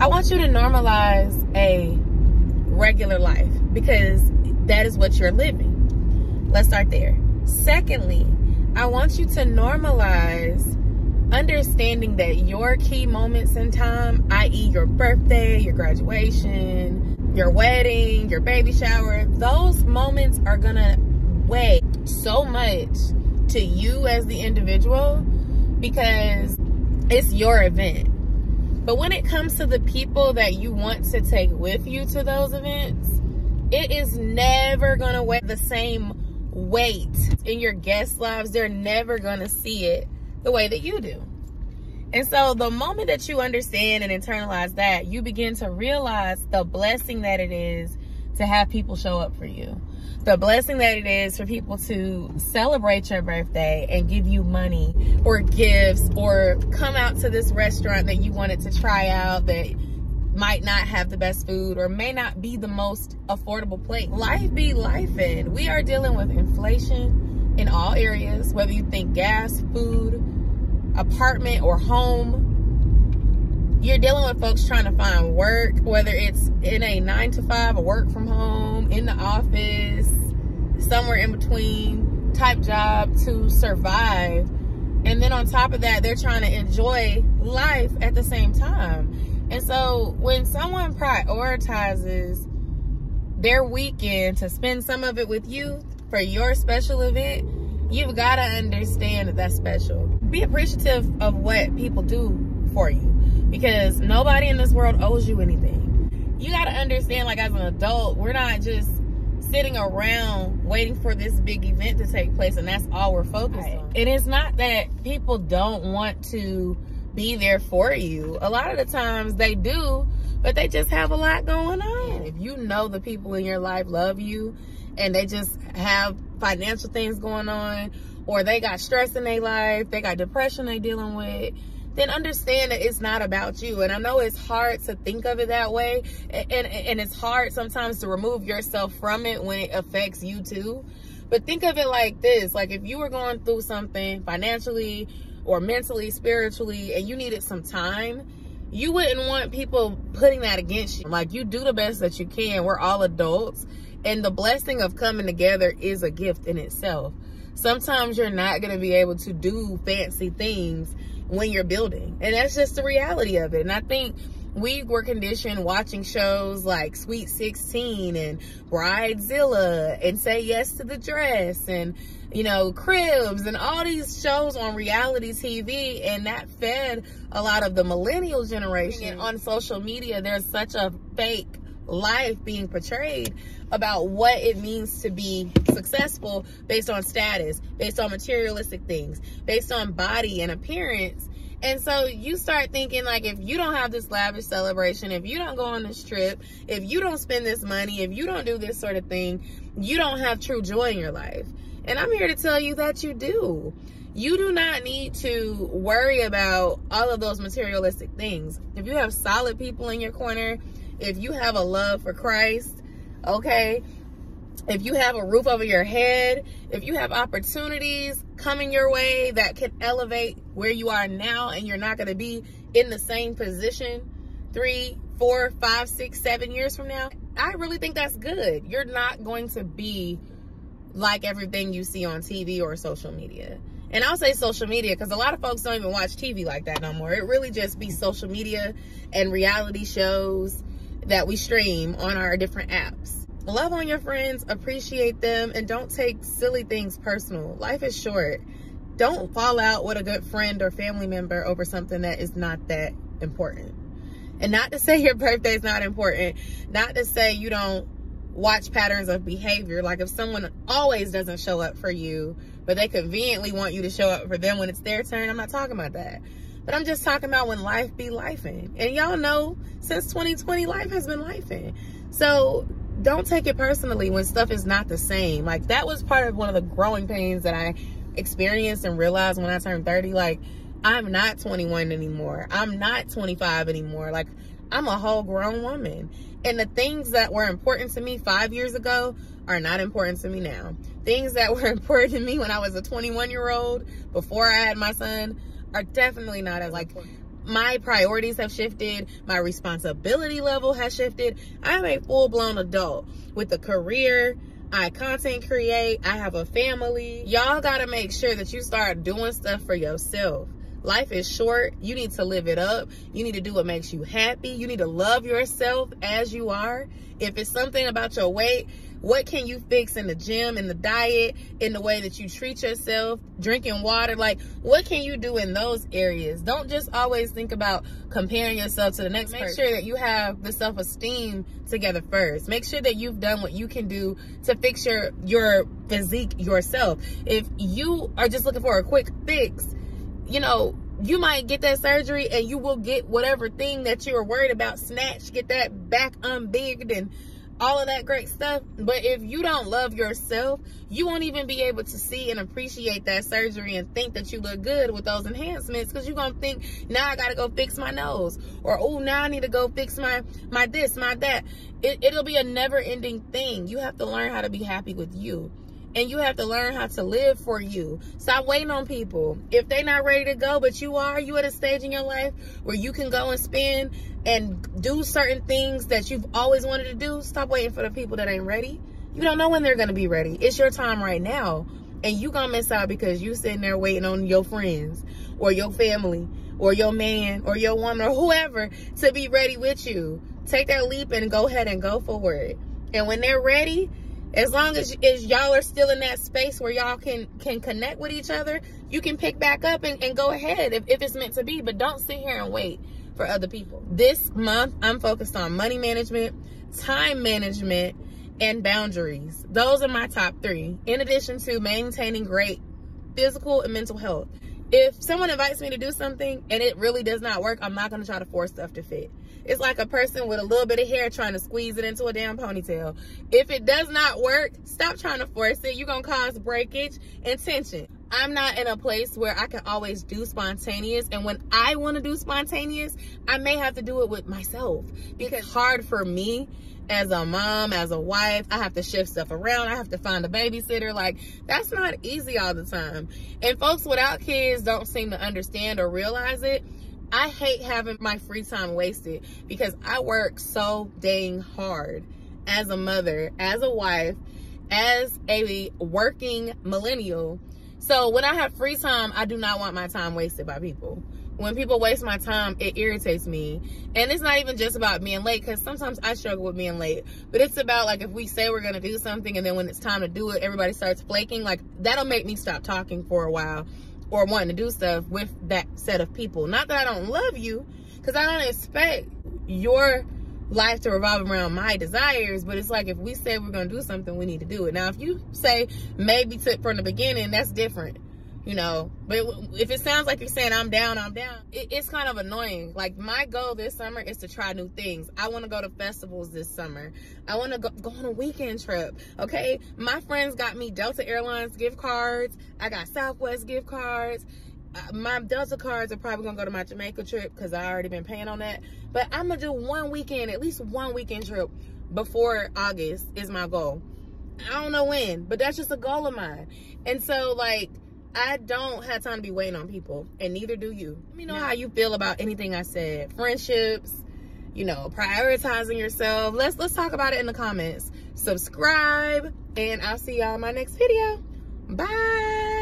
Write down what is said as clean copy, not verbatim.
I want you to normalize a regular life because that is what you're living. Let's start there. Secondly, I want you to normalize understanding that your key moments in time, i.e. your birthday, your graduation, your wedding, your baby shower, those moments are gonna weigh so much to you as the individual because it's your event. But when it comes to the people that you want to take with you to those events, it is never gonna weigh the same weight in your guests' lives. They're never gonna see it the way that you do. And so the moment that you understand and internalize that, you begin to realize the blessing that it is to have people show up for you. The blessing that it is for people to celebrate your birthday and give you money or gifts or come out to this restaurant that you wanted to try out that might not have the best food or may not be the most affordable place. Life be lifing. We are dealing with inflation in all areas, whether you think gas, food, apartment, or home. You're dealing with folks trying to find work, whether it's in a 9-to-5 or work from home, in the office, somewhere in between type job to survive. And then on top of that, they're trying to enjoy life at the same time. And so when someone prioritizes their weekend to spend some of it with you for your special event, you've got to understand that that's special. Be appreciative of what people do for you because nobody in this world owes you anything. You got to understand, like, as an adult, we're not just sitting around waiting for this big event to take place and that's all we're focused on. And it's not that people don't want to be there for you. A lot of the times they do, but they just have a lot going on. If you know the people in your life love you and they just have financial things going on, or they got stress in their life, they got depression they dealing with, then understand that it's not about you. And I know it's hard to think of it that way, and it's hard sometimes to remove yourself from it when it affects you too. But think of it like this, like if you were going through something financially or mentally, spiritually, and you needed some time, you wouldn't want people putting that against you. Like, you do the best that you can. We're all adults, and the blessing of coming together is a gift in itself. Sometimes you're not going to be able to do fancy things when you're building, and that's just the reality of it. And I think we were conditioned watching shows like Sweet 16 and Bridezilla and Say Yes to the Dress and, you know, Cribs and all these shows on reality TV, and that fed a lot of the millennial generation. On social media, there's such a fake life being portrayed about what it means to be successful based on status, based on materialistic things, based on body and appearance. And so you start thinking, like, if you don't have this lavish celebration, if you don't go on this trip, if you don't spend this money, if you don't do this sort of thing, you don't have true joy in your life. And I'm here to tell you that you do. You do not need to worry about all of those materialistic things. If you have solid people in your corner, if you have a love for Christ, okay, if you have a roof over your head, if you have opportunities coming your way that can elevate where you are now, and you're not going to be in the same position 3, 4, 5, 6, 7 years from now, I really think that's good. You're not going to be like everything you see on TV or social media. And I'll say social media because a lot of folks don't even watch TV like that no more. It really just be social media and reality shows that we stream on our different apps. Love on your friends, appreciate them, and don't take silly things personal. Life is short. Don't fall out with a good friend or family member over something that is not that important. And not to say your birthday is not important, not to say you don't watch patterns of behavior. Like if someone always doesn't show up for you, but they conveniently want you to show up for them when it's their turn, I'm not talking about that. But I'm just talking about when life be lifing. And y'all know, since 2020, life has been lifing. So don't take it personally when stuff is not the same. Like, that was part of one of the growing pains that I experienced and realized when I turned 30. Like, I'm not 21 anymore. I'm not 25 anymore. Like, I'm a whole grown woman. And the things that were important to me 5 years ago are not important to me now. Things that were important to me when I was a 21-year-old before I had my son are definitely not as, like, my priorities have shifted. My responsibility level has shifted. I'm a full-blown adult with a career. I content create. I have a family. Y'all got to make sure that you start doing stuff for yourself. Life is short. You need to live it up. You need to do what makes you happy. You need to love yourself as you are. If it's something about your weight, what can you fix in the gym, in the diet, in the way that you treat yourself, drinking water? Like, what can you do in those areas? Don't just always think about comparing yourself to the next person. Make sure that you have the self-esteem together first. Make sure that you've done what you can do to fix your physique yourself. If you are just looking for a quick fix, you know, you might get that surgery and you will get whatever thing that you were worried about snatched, get that back unbigged and all of that great stuff. But if you don't love yourself, you won't even be able to see and appreciate that surgery and think that you look good with those enhancements, because you're going to think, now I got to go fix my nose, or, oh, now I need to go fix my this, my that. It'll be a never-ending thing. You have to learn how to be happy with you. And you have to learn how to live for you. Stop waiting on people. If they're not ready to go, but you are, you at a stage in your life where you can go and spend and do certain things that you've always wanted to do. Stop waiting for the people that ain't ready. You don't know when they're going to be ready. It's your time right now. And you going to miss out because you sitting there waiting on your friends or your family or your man or your woman or whoever to be ready with you. Take that leap and go ahead and go for it. And when they're ready, as long as y'all are still in that space where y'all can connect with each other, you can pick back up and go ahead if it's meant to be. But don't sit here and wait for other people. This month, I'm focused on money management, time management, and boundaries. Those are my top 3, in addition to maintaining great physical and mental health. If someone invites me to do something and it really does not work, I'm not going to try to force stuff to fit. It's like a person with a little bit of hair trying to squeeze it into a damn ponytail. If it does not work, stop trying to force it. You're going to cause breakage and tension. I'm not in a place where I can always do spontaneous. And when I want to do spontaneous, I may have to do it with myself. Because it's hard for me as a mom, as a wife. I have to shift stuff around. I have to find a babysitter. Like, that's not easy all the time. And folks without kids don't seem to understand or realize it. I hate having my free time wasted because I work so dang hard as a mother, as a wife, as a working millennial. So when I have free time, I do not want my time wasted by people. When people waste my time, it irritates me. And it's not even just about being late, because sometimes I struggle with being late. But it's about, like, if we say we're going to do something and then when it's time to do it, everybody starts flaking. Like, that'll make me stop talking for a while or wanting to do stuff with that set of people. Not that I don't love you, because I don't expect your life to revolve around my desires, but it's like, if we say we're going to do something, we need to do it. Now, if you say maybe from the beginning, that's different, you know. But if it sounds like you're saying I'm down, it's kind of annoying. Like, my goal this summer is to try new things. I want to go to festivals this summer. I want to go on a weekend trip, okay? My friends got me Delta Airlines gift cards. I got Southwest gift cards. My Delta cards are probably going to go to my Jamaica trip because I already been paying on that. But I'm going to do one weekend, at least one weekend trip before August is my goal. I don't know when, but that's just a goal of mine. And so, like, I don't have time to be waiting on people, and neither do you. Let me know how you feel about anything I said. Friendships, you know, prioritizing yourself. Let's talk about it in the comments. Subscribe, and I'll see y'all in my next video. Bye.